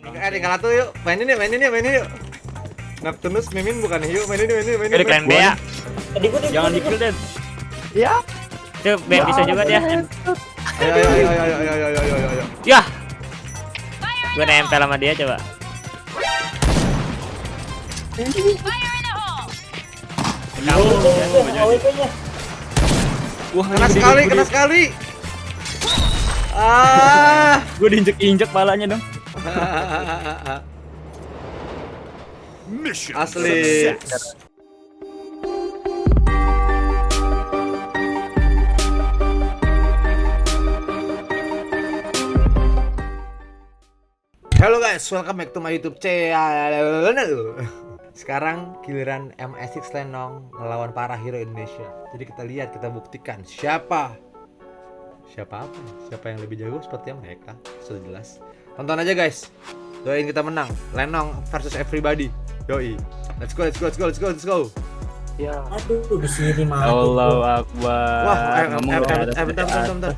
Tinggal satu yuk. Mainin yuk. Neptunus Mimin bukan yuk. Mainin. Udah keren B ya. Jangan di-kill Den. Ya. Tuh B bisa juga dia. Ayo. Yah. Gue nempel sama dia coba. Wah, Kena sekali. Gue diinjek-injek palanya dong. Asli. Halo guys, welcome back to my YouTube channel. Sekarang giliran MSX Lenong ngelawan para hero Indonesia. Jadi kita lihat, kita buktikan siapa apa? Siapa yang lebih jago seperti mereka. Sudah jelas. Tonton aja guys. Doain kita menang. Lenong versus everybody. Yoi. Let's go. Ya. Aduh, di sini mati. Allahu Akbar. Wah, bentar.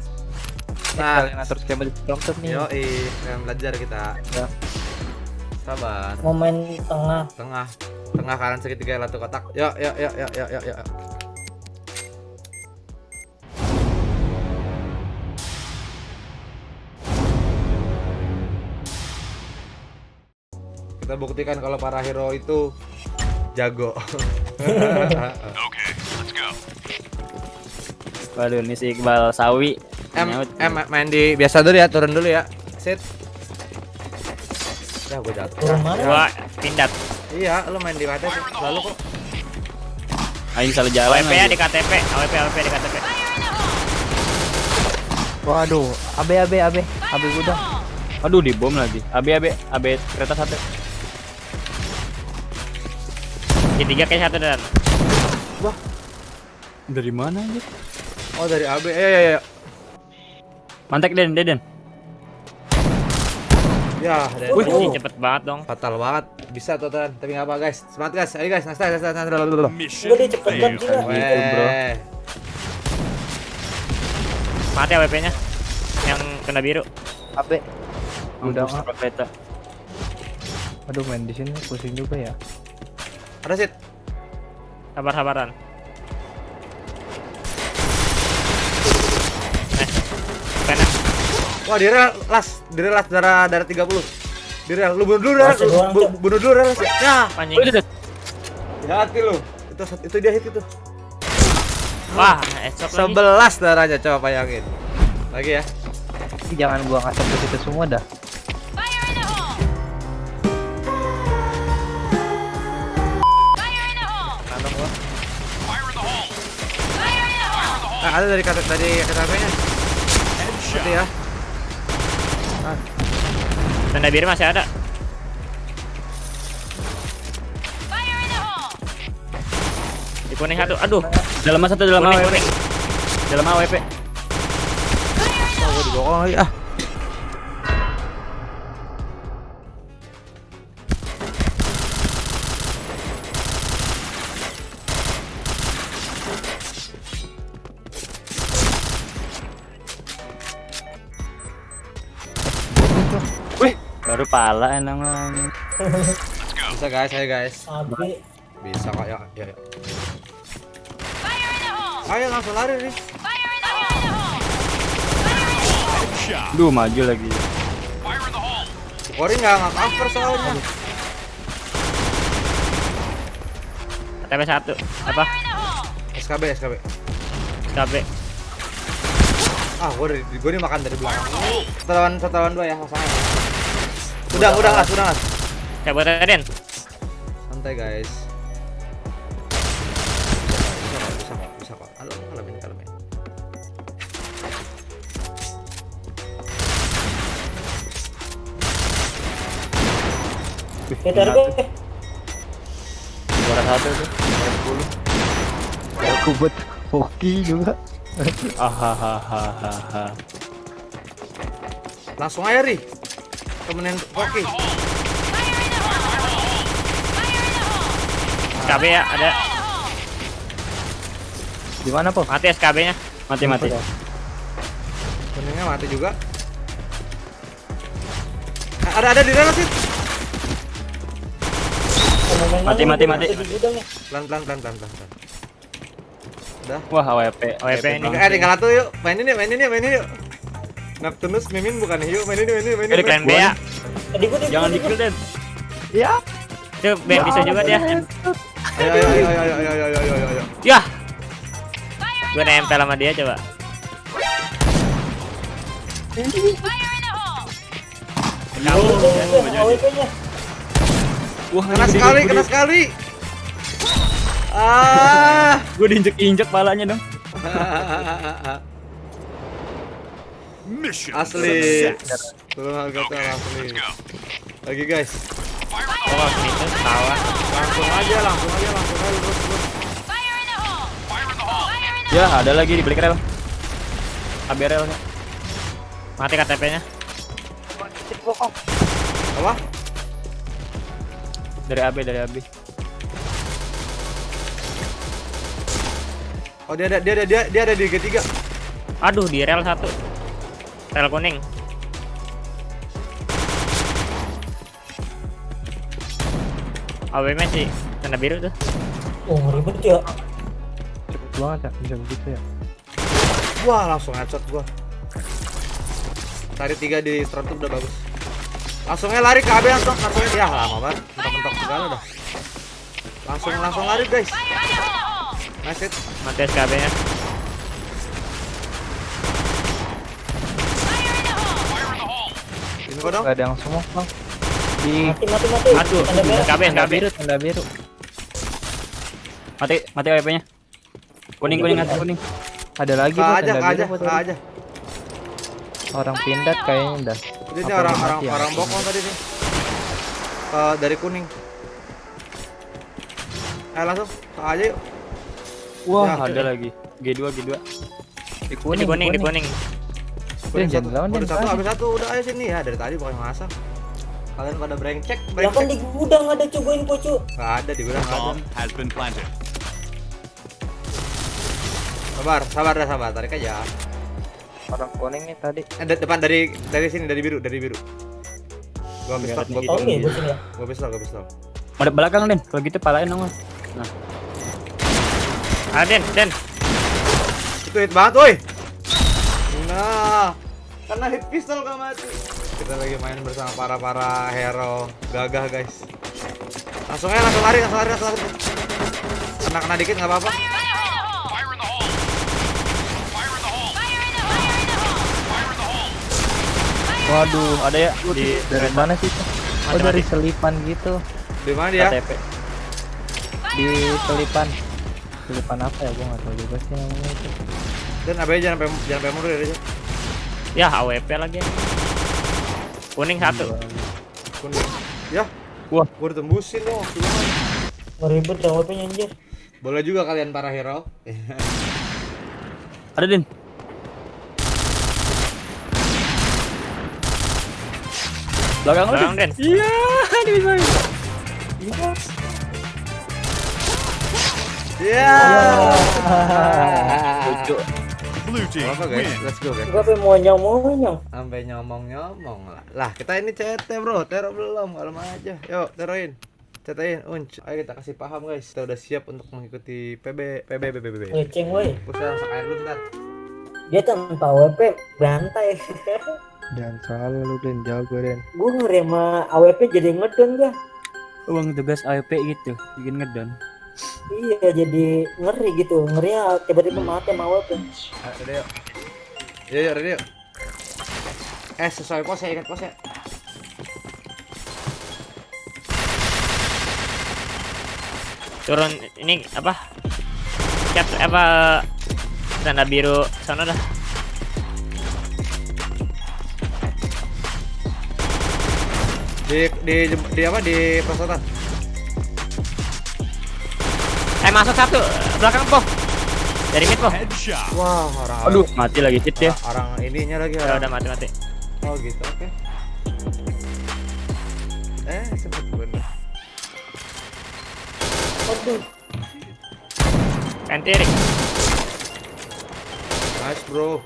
Nah, Kalian atur skema di prompter nih. yoi, yang belajar kita. Ya. Sabar. Momen tengah. Tengah kanan segitiga latu kotak. Yuk. Kita buktikan kalau para hero itu jago. Waduh, ini si Iqbal Sawi. Main di biasa dulu ya, turun dulu ya. Sit. Ya gue jatuh. Turun mana? Gua pindad. Iya, lu main di mana sih? Lalu kok. Aing salah jalan. AWP ya di KTP. AWP di KTP. Waduh, AB gudang. Aduh, di bom lagi. AB kereta satu. Tiga kayak satu dan. Dari mana aja? Oh, dari AB. Ya. Mantek Den. Ya, Wih, cepet banget dong. fatal banget. Bisa totalan, tapi nggak apa guys. Semangat guys. Ayo guys, next. Gue udah cepet banget gila. Weh. Mati AWP-nya. Yang kena biru. AB. Udah Udah kereta. Aduh, main di sini pusing juga ya. Ada sit. Sabar-sabaran. Kena. Wah, dia las darah 30. Dia lu bunuh dulu dah. Masih doang, Cok. Bunuh dulu dah. Ya, Anjing. hati lu. Itu dia hit itu. Wah, esok lagi. 11 darahnya, coba bayangin. Lagi ya. Jangan buang asap ke situ semua dah. Nantong gua. Nah, ada dari KTP-nya. Mati ya. Tanda biru masih ada. Di kuning satu. Aduh, Dalam kuning. AWP. Dalam AWP. Oh, gua dibokong lagi ah. Baru pala namanya. Bisa guys, ayo guys. Abi. Bisa kok ya. Ayo langsung lari nih. Duh, maju lagi. Ori nggak cover soalnya. KTP satu. Apa? SKB. KB. Ah, gue dimakan dari belakang. Setelan 2 ya, masalahnya. Udah lah. Saya buat Den. Santai guys. Bisa kok. Kalamin. PTRB. Suara satu tuh. 10. Aku buat hoki juga. Ahahaha. Langsung aja Ri. Temenin Oke. SKB ya ada. Di mana, Po? Mati SKB-nya. Mati. Kuningnya mati juga. Ada di dalam sih. Mati. Di gudang nih. Pelan. Udah. Wah, AWP. AWP ini. Tinggal satu yuk. Mainin yuk. Neptunus mimin bukan yuk. Mainin. Dari klan B ya. Di gua. Jangan di-kill, Den. Itu B bisa juga dia. Ayo. Yah. Gue nempel sama dia coba. AWP-nya. Wah, Kena sekali. Gue diinjek-injek palanya dong. Asli. Turun harga asli. Lagi guys. Oh, itu ketawa. Langsung aja terus. Ya, ada lagi di balik rel. AB relnya. Mati KTP-nya. Apa? Dari AB. Oh dia ada di G3. Aduh, di rel 1. Rel kuning. AWM sih tanda biru tuh. Oh, ribet ya. Cepet banget ya, bisa begitu ya. Wah, langsung headshot gua. Tadi 3 di strap tuh udah bagus. Langsungnya lari ke AB langsung ya lama banget. Mentok segala dah. Langsung lari guys. Nice hit. Mati SKB-nya. Info dong. Gak ada yang smoke bang. Di Mati. Aduh, Tanda merah. SKB. tanda biru. Mati AWP-nya. Kuning. Ada lagi Kak bang, aja. tanda biru. Kak aja. Orang pindat kayaknya dah. Ini Apa orang mati ya? bokong tadi nih. Dari kuning. Langsung Kak aja yuk. Wah, Ya, ada lagi. G2. Di kuning. Jangan lawan Udah Den, satu tadi. habis satu udah ayo sini ya dari tadi pokoknya masak. Kalian pada brengsek. Ya kan di gudang ada cobain pocu. Nggak ada di gudang nggak ada. Bomb has been planted. Sabar, tarik aja. Orang kuning nih tadi. Depan dari sini dari biru. Gua pistol, Oh iya, gua sini ya. gua pistol. Ada belakang, Den. Kalau gitu palain dong. Nah, Den. Itu hit banget, woi. Nah, karena hit pistol gak mati. Kita lagi main bersama para hero gagah, guys. Langsung lari. Kena dikit nggak apa-apa. waduh, ada ya di Dari mana sih? Oh dari Mati. selipan gitu. Di mana dia? KTP. Di selipan. Selipan apa ya? Gua nggak tahu juga sih namanya itu. Dan AB jangan sampai mundur ya aja. Ya, AWP lagi. Kuning 1. Kuning. Ya. Wah. Gua ditembusin loh. Ribet AWP-nya anjir. Boleh juga kalian para hero. Ada, Den. Belakang, Den. Iya, bisa. Ya. Lucu. Blue team Apa guys? win. Let's go guys. Gua pengen monyong. Sampai nyomong lah. Lah, kita ini CT, Bro. Tero belum, kalem aja. Yuk, teroin. CT-in, unc. Ayo kita kasih paham guys. Kita udah siap untuk mengikuti PB. Ngeceng woi. Pusat langsung air dulu bentar. Dia tanpa AWP bantai. Dan selalu lu Den jago Den. Gua ngeri sama AWP jadi ngedon gua. Uang tugas AWP gitu, bikin ngedon. Iya jadi ngeri gitu. Ngerinya tiba-tiba mati sama AWP. Ready yuk. Yuk, ready yuk. Sesuai pos ya, ingat pos ya. Turun ini apa? Cap apa? Tanda biru sana dah. Di apa di perosotan? Masuk 1 belakang po. Dari mid po. Headshot. Wah, orang Aduh, mati lagi hit ya. orang ininya lagi Udah orang. mati. Oh gitu, oke. Sempet bener. Aduh. Antirik. Nice bro.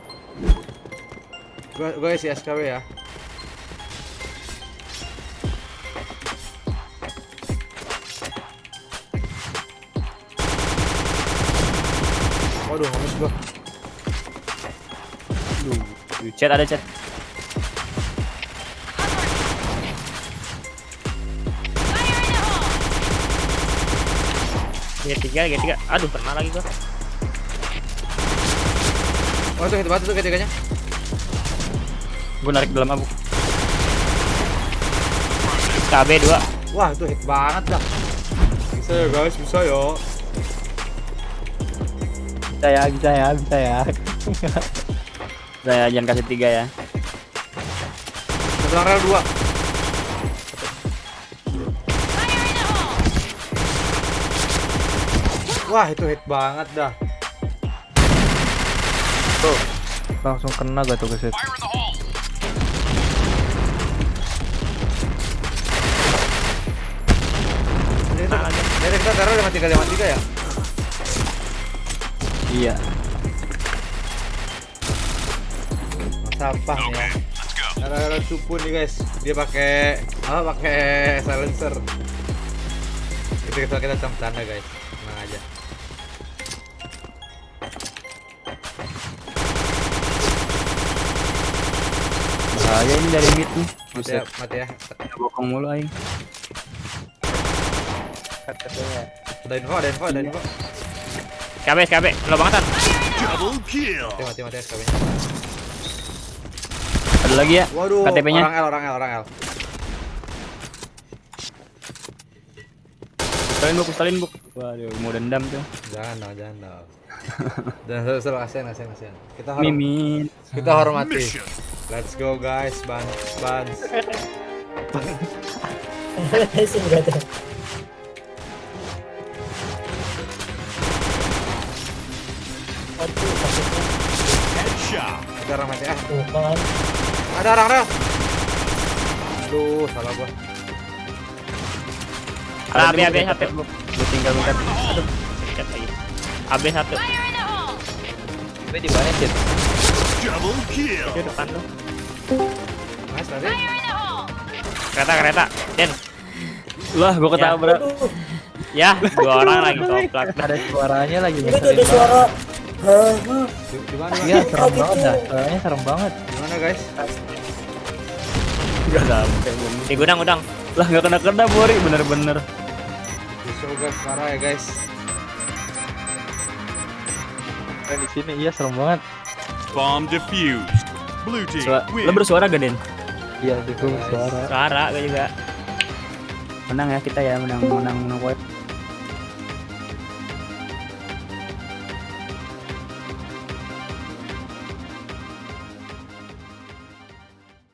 Gue isi SKW ya. Waduh, ngamis gua. Chat ada chat. G3. Aduh, kena lagi gua. Oh, itu hit banget tuh ketiganya. Gue narik dalam abu. KB 2. Wah, itu hit banget dah. Bisa ya guys, bisa ya. Bisa ya. Saya jangan kasih 3 ya. Belakang rel 2. Wah, itu hit banget dah. Tuh, langsung kena gak tuh ke situ. Jadi kita teror 53 ya. Iya. Sampah nih ya. Ada cupu nih guys. Dia pakai apa? Pakai silencer. Itu kita bercanda guys. Tenang aja. Bahaya ini dari mid nih. Mati ya, Buset. mati ya. Bokong mulu aing. Ada info. KB, lo bangetan. Double kill. Mati ya SKB-nya. Ada lagi ya? Waduh, KTP-nya. orang L. Stalin buk. Waduh, mau dendam tuh. Jangan dong. Dan seru kasihan. Kita Mimin. hormati. Mission. Let's go guys, Bans. Sih enggak ada. Aduh, sakitnya. Headshot. Ada orang mati ah. Tuh kan. Ada orang rel. Aduh, salah gua. Ada AB 1. Gue tinggal minta. Aduh, chat lagi. AB 1. Gue di mana sih? Double kill. Itu depan lo. Nice tadi. Kereta. Den. Lah, gue ketabrak. Aduh, Ya, 2 orang lagi toplak. Ada suaranya lagi. ini tuh ada suara. Hah. Di mana? Iya, Guys? serem banget dah. Suaranya serem banget. Di mana guys? Gak sampai belum. Di gudang. Lah, gak kena Bori, bener-bener. Justru guys, parah ya guys. Dan di sini iya serem banget. Bomb defused. Blue team win. Lo bersuara gak, Den? Iya, itu suara. Suara gue juga. Menang ya kita ya, menang poin.